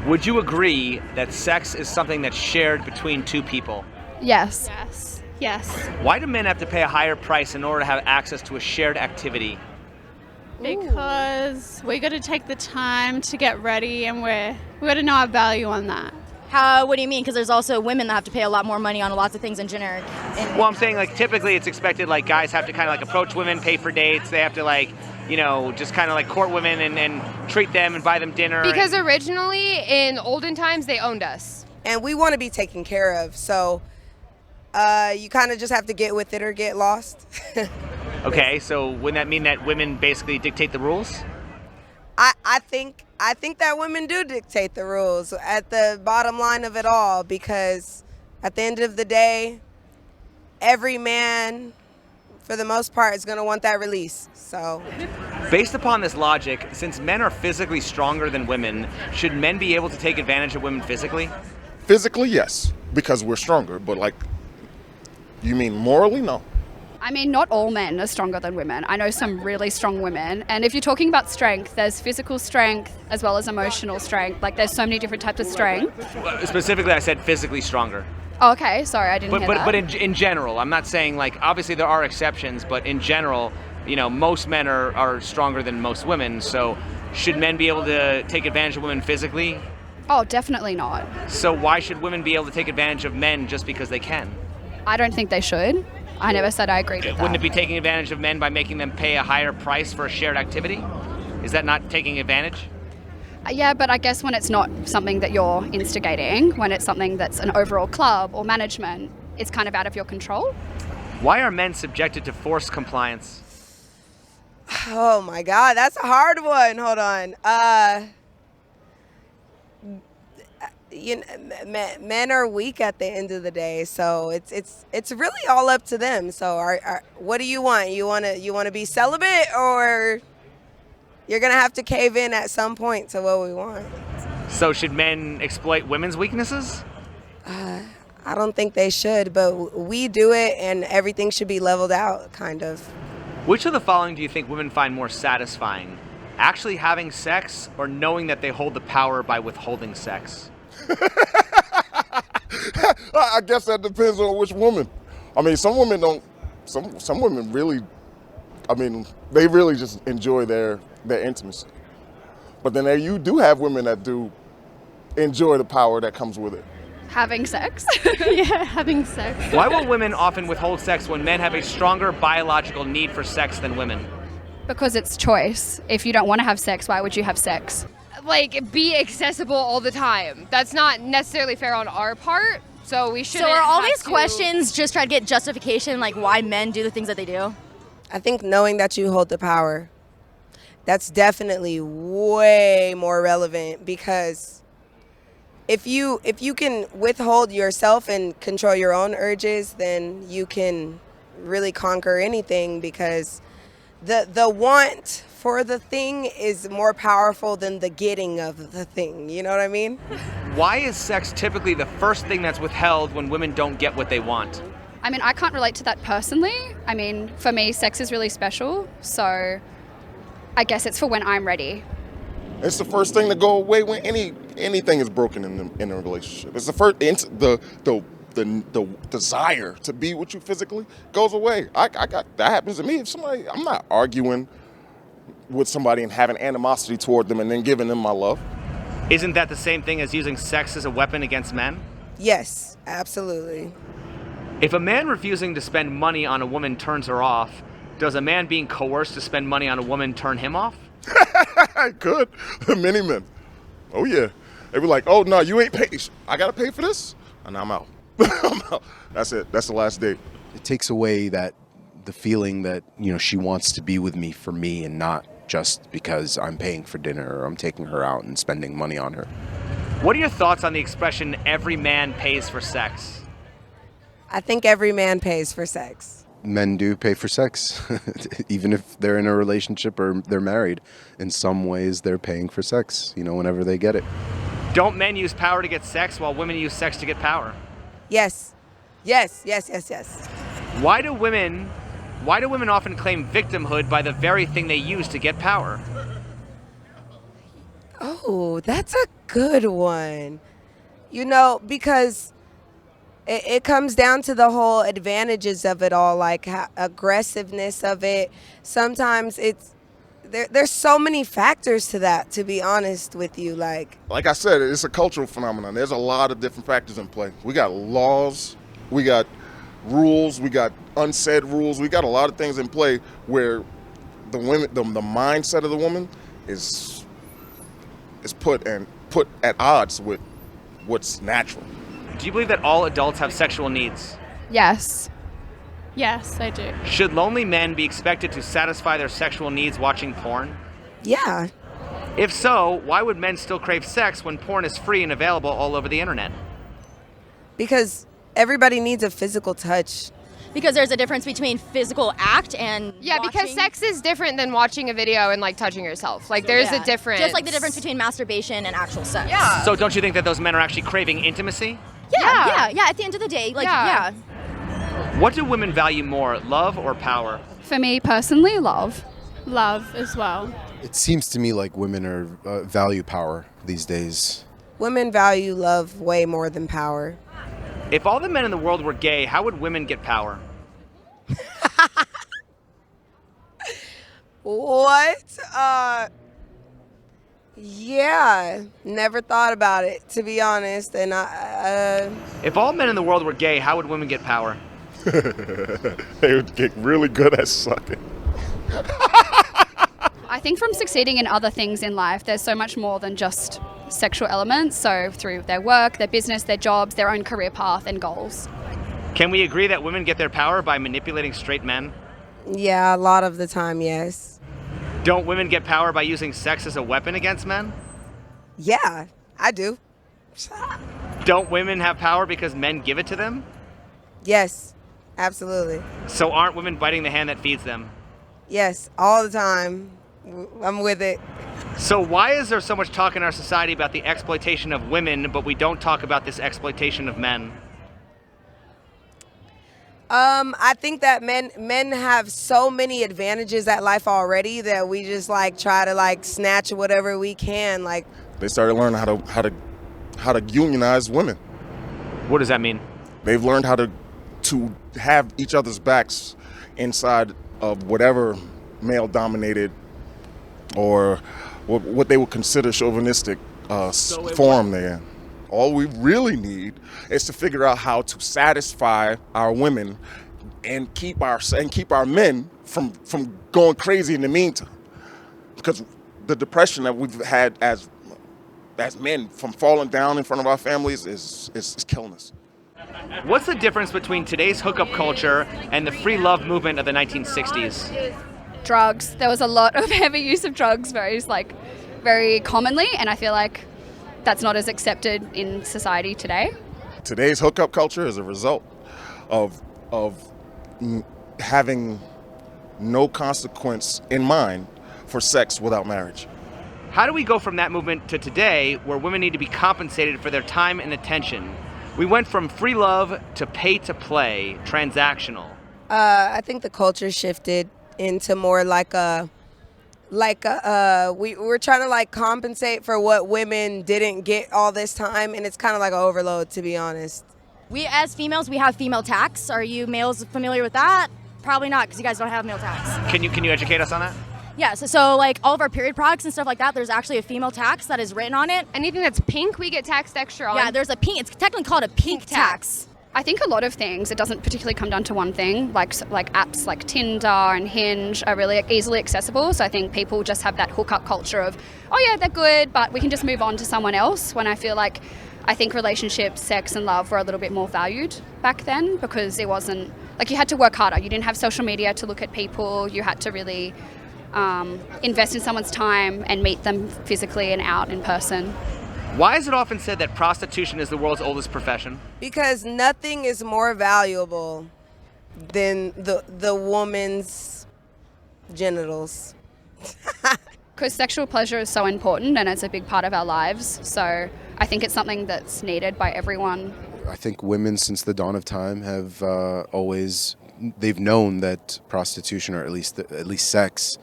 Would you agree that sex is something that's shared between two people? Yes. Yes. Yes. Why do men have to pay a higher price in order to have access to a shared activity? Because we got to take the time to get ready, and we got to know our value on that. What do you mean? Because there's also women that have to pay a lot more money on lots of things in generic. Well, I'm saying like typically it's expected like guys have to kind of like approach women, pay for dates. They have to like, just kind of like court women and treat them and buy them dinner. Because originally in olden times they owned us. And we want to be taken care of. So you kind of just have to get with it or get lost. Okay, so wouldn't that mean that women basically dictate the rules? I think that women do dictate the rules at the bottom line of it all, because at the end of the day, every man, for the most part, is going to want that release. So, based upon this logic, since men are physically stronger than women, should men be able to take advantage of women physically? Physically, yes, because we're stronger. But like, you mean morally? No. I mean, not all men are stronger than women. I know some really strong women. And if you're talking about strength, there's physical strength as well as emotional strength. Like, there's so many different types of strength. Specifically, I said physically stronger. Oh, okay, sorry, I didn't hear that. But in general, I'm not saying like, obviously there are exceptions, but in general, most men are stronger than most women. So should men be able to take advantage of women physically? Oh, definitely not. So why should women be able to take advantage of men just because they can? I don't think they should. I never said I agreed with that. Wouldn't it be taking advantage of men by making them pay a higher price for a shared activity? Is that not taking advantage? Yeah, but I guess when it's not something that you're instigating, when it's something that's an overall club or management, it's kind of out of your control. Why are men subjected to forced compliance? oh my God, that's a hard one. Hold on. Men are weak at the end of the day, so it's really all up to them. So, what do you want? You want to be celibate, or you're gonna have to cave in at some point to what we want? So, should men exploit women's weaknesses? I don't think they should, but we do it, and everything should be leveled out, kind of. Which of the following do you think women find more satisfying? Actually having sex, or knowing that they hold the power by withholding sex? I guess that depends on which woman. I mean, some women don't. Some women really. I mean, they really just enjoy their intimacy. But then you do have women that do enjoy the power that comes with it. Having sex? Yeah, having sex. Why will women often withhold sex when men have a stronger biological need for sex than women? Because it's choice. If you don't want to have sex, why would you have sex? Like, be accessible all the time. That's not necessarily fair on our part, so we shouldn't. So are all have these to... questions just try to get justification, like why men do the things that they do? I think knowing that you hold the power, that's definitely way more relevant, because if you can withhold yourself and control your own urges, then you can really conquer anything, because the want for the thing is more powerful than the getting of the thing. You know what I mean? Why is sex typically the first thing that's withheld when women don't get what they want? I mean, I can't relate to that personally. I mean, for me, sex is really special, so I guess it's for when I'm ready. It's the first thing to go away when anything is broken in a relationship. It's the first. The desire to be with you physically goes away. I got that happens to me. If somebody, I'm not arguing with somebody and having animosity toward them and then giving them my love. Isn't that the same thing as using sex as a weapon against men? Yes, absolutely. If a man refusing to spend money on a woman turns her off, does a man being coerced to spend money on a woman turn him off? Good. Many men. Oh yeah. They be like, oh no, you ain't paid. I gotta pay for this? And I'm out. I'm out. That's it. That's the last date. It takes away the feeling that, she wants to be with me for me and not just because I'm paying for dinner or I'm taking her out and spending money on her. What are your thoughts on the expression, every man pays for sex? I think every man pays for sex. Men do pay for sex, even if they're in a relationship or they're married. In some ways, they're paying for sex, whenever they get it. Don't men use power to get sex while women use sex to get power? Yes. Yes, yes, yes, yes. Why do women often claim victimhood by the very thing they use to get power? Oh, that's a good one. You know, because it comes down to the whole advantages of it all, like aggressiveness of it. Sometimes there's so many factors to that, to be honest with you. Like I said, it's a cultural phenomenon. There's a lot of different factors in play. We got laws, we got rules, we got unsaid rules, we got a lot of things in play where the mindset of the woman is put at odds with what's natural. Do you believe that all adults have sexual needs? Yes. Yes, I do. Should lonely men be expected to satisfy their sexual needs watching porn? Yeah. If so, why would men still crave sex when porn is free and available all over the internet? Because everybody needs a physical touch. Because there's a difference between physical act and Yeah, because watching. sex is different than watching a video and like touching yourself. Like there's a difference. Just like the difference between masturbation and actual sex. Yeah. So don't you think that those men are actually craving intimacy? Yeah. At the end of the day, Yeah. What do women value more, love or power? For me personally, love. Love as well. It seems to me like women are value power these days. Women value love way more than power. If all the men in the world were gay, how would women get power? What? Yeah, never thought about it, to be honest. And If all men in the world were gay, how would women get power? They would get really good at sucking. I think from succeeding in other things in life, there's so much more than just sexual elements. So through their work, their business, their jobs, their own career path and goals. Can we agree that women get their power by manipulating straight men? yeah, a lot of the time, yes. Don't women get power by using sex as a weapon against men? Yeah, I do. Don't women have power because men give it to them? Yes, absolutely. So aren't women biting the hand that feeds them? Yes, all the time. I'm with it. So why is there so much talk in our society about the exploitation of women, but we don't talk about this exploitation of men? I think that men have so many advantages at life already that we just like try to like snatch whatever we can. Like They started learning how to unionize women. What does that mean? They've learned how to have each other's backs inside of whatever male-dominated or what they would consider chauvinistic form they're in. All we really need is to figure out how to satisfy our women and keep our men from going crazy in the meantime. Because the depression that we've had as men from falling down in front of our families is killing us. What's the difference between today's hookup culture and the free love movement of the 1960s? Drugs. There was a lot of heavy use of drugs very commonly, and I feel like that's not as accepted in society today. Today's hookup culture is a result of having no consequence in mind for sex without marriage. How do we go from that movement to today, where women need to be compensated for their time and attention? We went from free love to pay to play, transactional. I think the culture shifted into more we're trying to like compensate for what women didn't get all this time, and it's kind of like an overload, to be honest. We as females, we have female tax. Are you males familiar with that? Probably not, because you guys don't have male tax. Can you educate us on that? Yeah, so like all of our period products and stuff like that, there's actually a female tax that is written on it. Anything that's pink, we get taxed extra on. Yeah, there's a pink. It's technically called a pink tax. I think a lot of things, it doesn't particularly come down to one thing, like apps like Tinder and Hinge are really easily accessible. So I think people just have that hookup culture of, oh yeah, they're good, but we can just move on to someone else. When I think relationships, sex and love were a little bit more valued back then, because it wasn't, like, you had to work harder. You didn't have social media to look at people. You had to really invest in someone's time and meet them physically and out in person. Why is it often said that prostitution is the world's oldest profession? Because nothing is more valuable than the woman's genitals. Because sexual pleasure is so important and it's a big part of our lives. So I think it's something that's needed by everyone. I think women since the dawn of time have they've known that prostitution, or at least sex,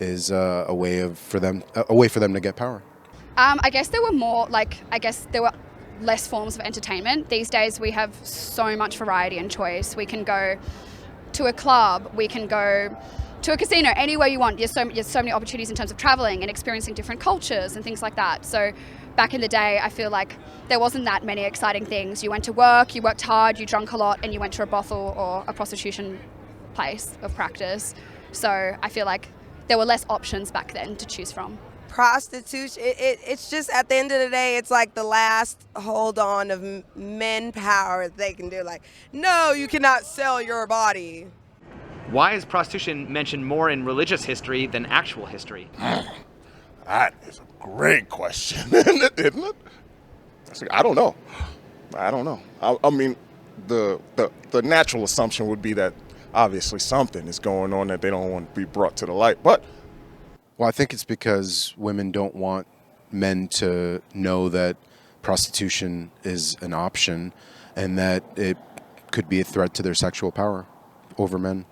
is a way for them to get power. I guess there were more, I guess there were less forms of entertainment. These days we have so much variety and choice. We can go to a club, we can go to a casino, anywhere you want. There's so many opportunities in terms of traveling and experiencing different cultures and things like that. So back in the day, I feel like there wasn't that many exciting things. You went to work, you worked hard, you drank a lot, and you went to a brothel or a prostitution place of practice. So I feel like there were less options back then to choose from. Prostitution, it's just at the end of the day, it's like the last hold on of men power they can do. Like, no, you cannot sell your body. Why is prostitution mentioned more in religious history than actual history? That is a great question, isn't it? I don't know. I mean, the natural assumption would be that obviously something is going on that they don't want to be brought to the light. But Well, I think it's because women don't want men to know that prostitution is an option and that it could be a threat to their sexual power over men.